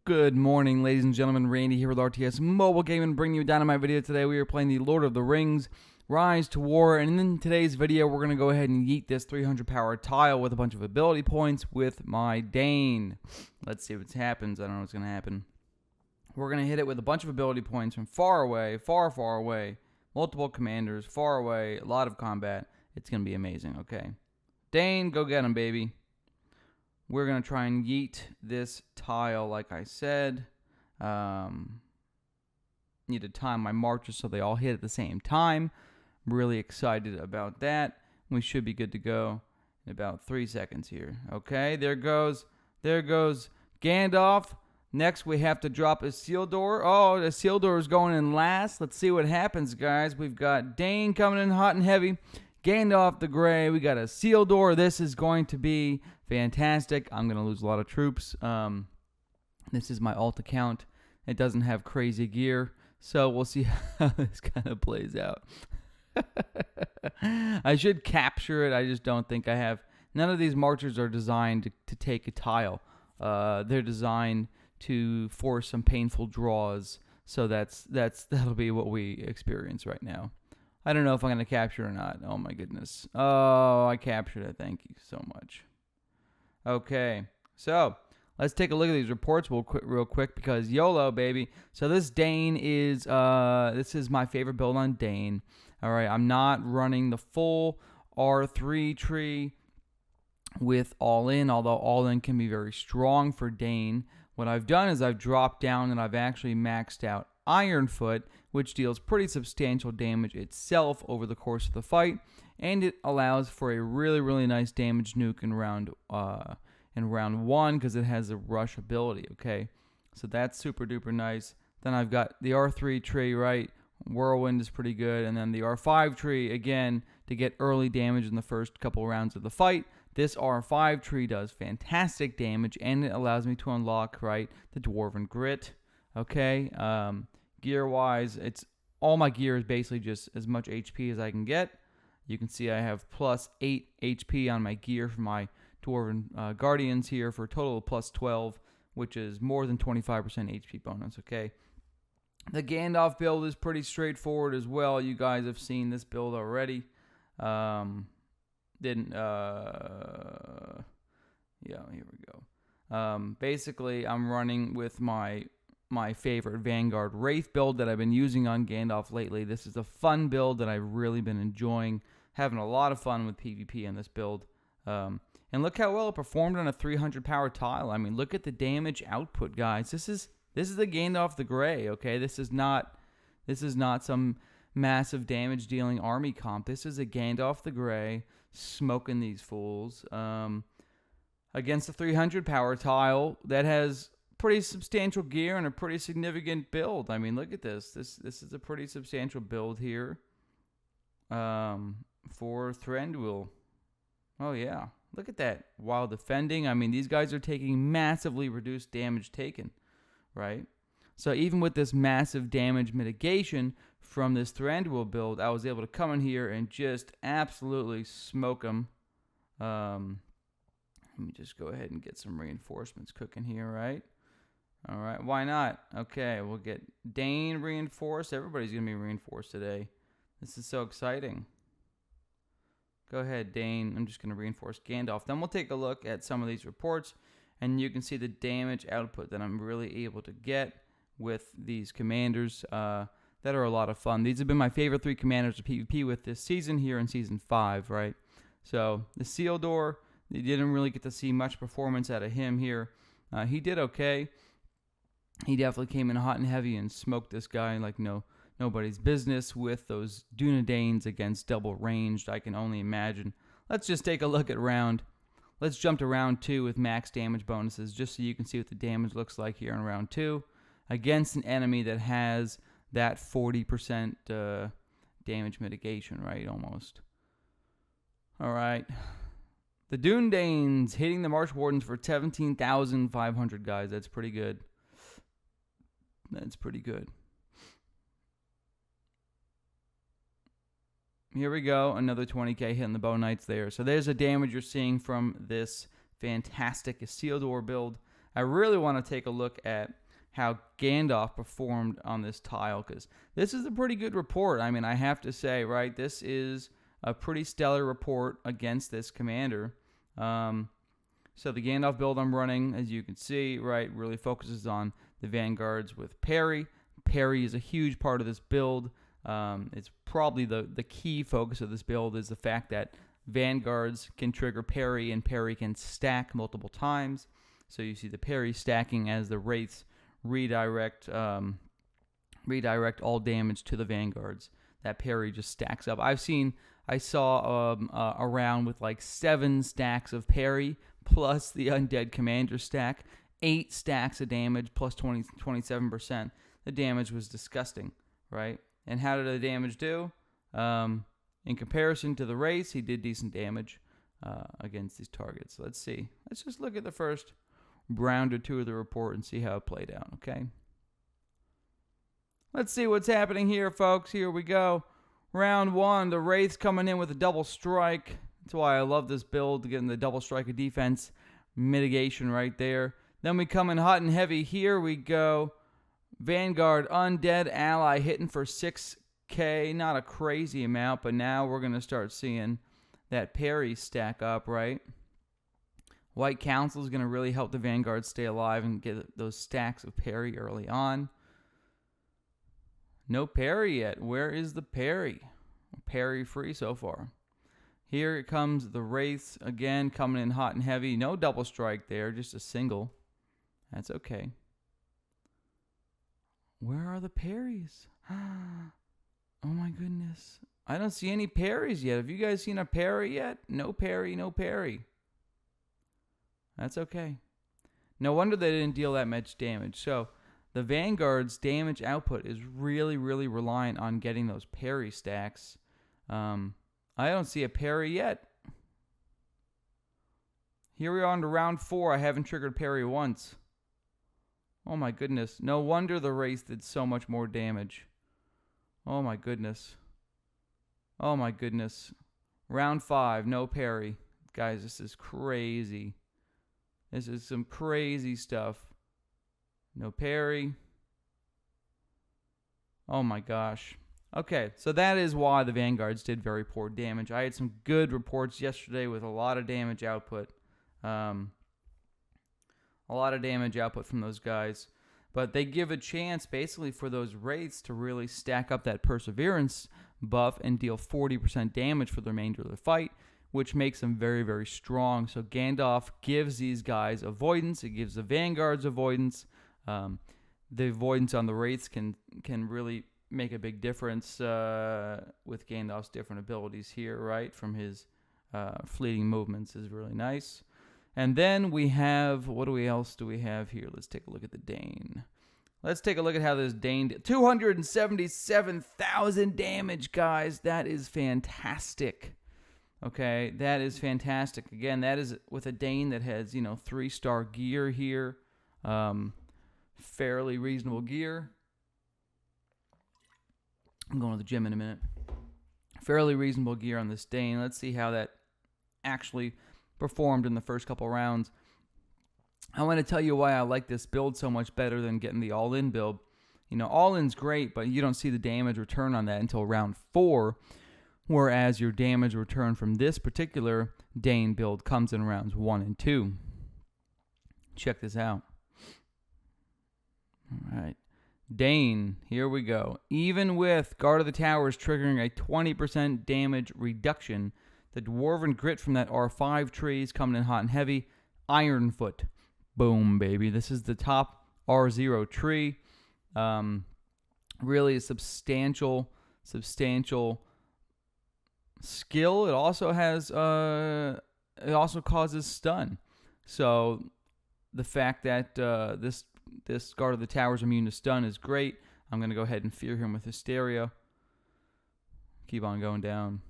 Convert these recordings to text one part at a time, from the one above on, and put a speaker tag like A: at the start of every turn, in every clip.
A: Good morning, ladies and gentlemen. Randy here with RTS Mobile Gaming, bringing you a dynamite video today. We are playing the Lord of the Rings, Rise to War, and in today's video, we're going to go ahead and yeet this 300 power tile with a bunch of ability points with my Dane. Let's see what happens. I don't know what's going to happen. We're going to hit it with a bunch of ability points from far away, far away, multiple commanders, far away, a lot of combat. It's going to be amazing, okay? Dane, go get him, baby. We're going to try and yeet this tile, like I said. Need to time my marches so they all hit at the same time. I'm really excited about that. We should be good to go in about 3 seconds here. Okay, there goes Gandalf. Next, we have to drop Isildur. Oh, Isildur is going in last. Let's see what happens, guys. We've got Dane coming in hot and heavy. Gandalf the Grey. We got Isildur. This is going to be fantastic. I'm going to lose a lot of troops. This is my alt account. It doesn't have crazy gear, so we'll see how this kind of plays out. I should capture it. I just don't think I have. None of these marchers are designed to take a tile. They're designed to force some painful draws. So that'll be what we experience right now. I don't know if I'm going to capture or not. Oh my goodness. Oh, I captured it. Thank you so much. Okay, so let's take a look at these reports real quick because YOLO, baby. So this Dane is this is my favorite build on Dane. All right, I'm not running the full R3 tree with all in, although all in can be very strong for Dane. What I've done is I've dropped down and I've actually maxed out Ironfoot, which deals pretty substantial damage itself over the course of the fight, and it allows for a really nice damage nuke in round 1 because it has a rush ability. Okay, so that's super duper nice. Then I've got the R3 tree, right? Whirlwind is pretty good, and then the R5 tree again to get early damage in the first couple rounds of the fight. This R5 tree does fantastic damage, and it allows me to unlock, right, the Dwarven Grit. Okay, gear-wise, it's all my gear is basically just as much HP as I can get. You can see I have plus 8 HP on my gear for my Dwarven Guardians here for a total of plus 12, which is more than 25% HP bonus, okay? The Gandalf build is pretty straightforward as well. You guys have seen this build already. Yeah, here we go. Basically, I'm running with my favorite Vanguard Wraith build that I've been using on Gandalf lately. This is a fun build that I've really been enjoying. Having a lot of fun with PvP in this build. And look how well it performed on a 300 power tile. I mean, look at the damage output, guys. This is the Gandalf the Grey, okay? This is not some massive damage dealing army comp. This is a Gandalf the Grey smoking these fools against a 300 power tile that has pretty substantial gear and a pretty significant build. I mean, look at this. This is a pretty substantial build here for Thranduil. Oh yeah, look at that. While defending, I mean, these guys are taking massively reduced damage taken, right? So even with this massive damage mitigation from this Thranduil build, I was able to come in here and just absolutely smoke them. Let me just go ahead and get some reinforcements cooking here, right? All right, why not? Okay, we'll get Dane reinforced. Everybody's going to be reinforced today. This is so exciting. Go ahead, Dane. I'm just going to reinforce Gandalf. Then we'll take a look at some of these reports, and you can see the damage output that I'm really able to get with these commanders that are a lot of fun. These have been my favorite 3 commanders to PvP with this season here in Season 5, right? So the Isildur, you didn't really get to see much performance out of him here. He did okay. He definitely came in hot and heavy and smoked this guy like nobody's business with those Dunedains against double ranged. I can only imagine. Let's just take a look at round. Let's jump to round 2 with max damage bonuses just so you can see what the damage looks like here in round 2 against an enemy that has that 40% damage mitigation, right? Almost. All right. The Dunedains hitting the Marsh Wardens for 17,500, guys. That's pretty good. That's pretty good. Here we go. Another 20k hitting the Bow Knights there. So there's the damage you're seeing from this fantastic Isildur build. I really want to take a look at how Gandalf performed on this tile, because this is a pretty good report. I mean, I have to say, right, this is a pretty stellar report against this commander. So the Gandalf build I'm running, as you can see, right, really focuses on the Vanguards with parry. Parry is a huge part of this build. It's probably the key focus of this build is the fact that Vanguards can trigger parry, and parry can stack multiple times. So you see the parry stacking as the Wraiths redirect all damage to the Vanguards. That parry just stacks up. I saw a round with like 7 stacks of parry plus the Undead Commander stack, 8 stacks of damage plus 27%. The damage was disgusting, right? And how did the damage do? In comparison to the Wraiths, he did decent damage against these targets. Let's see. Let's just look at the first round or two of the report and see how it played out, okay? Let's see what's happening here, folks. Here we go. Round 1, the Wraiths coming in with a double strike. That's why I love this build, getting the double strike of defense mitigation right there. Then we come in hot and heavy. Here we go. Vanguard Undead Ally hitting for 6k. Not a crazy amount, but now we're going to start seeing that parry stack up, right? White Council is going to really help the Vanguard stay alive and get those stacks of parry early on. No parry yet. Where is the parry? Parry free so far. Here it comes the Wraiths again, coming in hot and heavy. No double strike there, just a single. That's okay. Where are the parries? Oh my goodness. I don't see any parries yet. Have you guys seen a parry yet? No parry, no parry. That's okay. No wonder they didn't deal that much damage. So the Vanguard's damage output is really, really reliant on getting those parry stacks. I don't see a parry yet. Here we are on to round 4. I haven't triggered parry once. Oh my goodness. No wonder the Wraith did so much more damage. Oh my goodness. Oh my goodness. Round 5, no parry. Guys, this is crazy. This is some crazy stuff. No parry. Oh my gosh. Okay, so that is why the Vanguards did very poor damage. I had some good reports yesterday with a lot of damage output. A lot of damage output from those guys. But they give a chance basically for those Wraiths to really stack up that Perseverance buff and deal 40% damage for the remainder of the fight, which makes them very, very strong. So Gandalf gives these guys avoidance. It gives the Vanguards avoidance. The avoidance on the Wraiths can really make a big difference with Gandalf's different abilities here, right? From his fleeting movements is really nice. And then we have, what else do we have here? Let's take a look at the Dane. Let's take a look at how this Dane did. 277,000 damage, guys. That is fantastic. Okay, that is fantastic. Again, that is with a Dane that has, 3-star gear here. Fairly reasonable gear. I'm going to the gym in a minute. Fairly reasonable gear on this Dane. Let's see how that actually performed in the first couple rounds. I want to tell you why I like this build so much better than getting the all-in build. All-in's great, but you don't see the damage return on that until round 4, whereas your damage return from this particular Dane build comes in rounds 1 and 2. Check this out. All right. Dane, here we go. Even with Guard of the Towers triggering a 20% damage reduction, the Dwarven Grit from that R5 tree is coming in hot and heavy. Ironfoot. Boom, baby. This is the top R0 tree. Really a substantial skill. It also has it also causes stun. So the fact that this Guard of the Towers immune to stun is great. I'm going to go ahead and fear him with Hysteria. Keep on going down.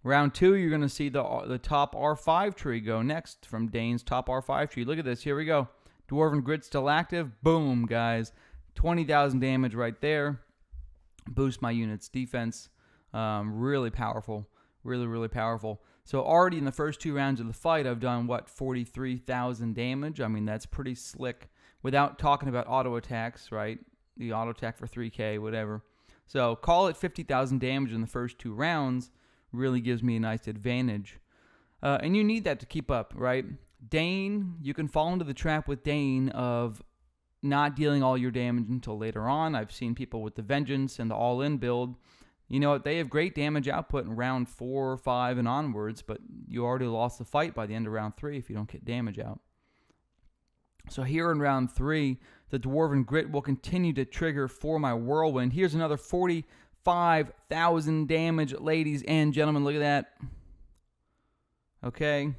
A: Round 2, you're going to see the top R5 tree go next from Dane's top R5 tree. Look at this. Here we go. Dwarven Grit still active. Boom, guys. 20,000 damage right there. Boost my unit's defense. Really powerful. Really, really powerful. So already in the first 2 rounds of the fight, I've done, what, 43,000 damage? I mean, that's pretty slick without talking about auto attacks, right? The auto attack for 3K, whatever. So call it 50,000 damage in the first 2 rounds really gives me a nice advantage. And you need that to keep up, right? Dane, you can fall into the trap with Dane of not dealing all your damage until later on. I've seen people with the Vengeance and the all-in build. You know what? They have great damage output in round 4 or 5 and onwards, but you already lost the fight by the end of round 3 if you don't get damage out. So here in round 3, the Dwarven Grit will continue to trigger for my Whirlwind. Here's another 45,000 damage, ladies and gentlemen. Look at that. Okay.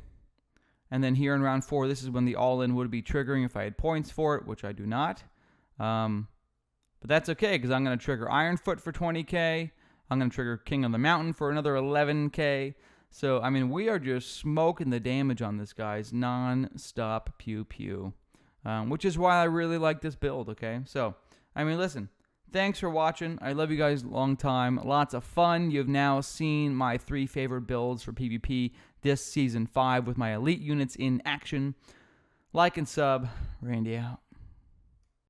A: And then here in round 4, this is when the all-in would be triggering if I had points for it, which I do not. But that's okay, because I'm going to trigger Ironfoot for 20k. I'm going to trigger King of the Mountain for another 11k. So, I mean, we are just smoking the damage on this, guys. Non-stop pew-pew. Which is why I really like this build, okay? So, I mean, listen. Thanks for watching. I love you guys long time. Lots of fun. You've now seen my 3 favorite builds for PvP this Season 5 with my elite units in action. Like and sub. Randy out.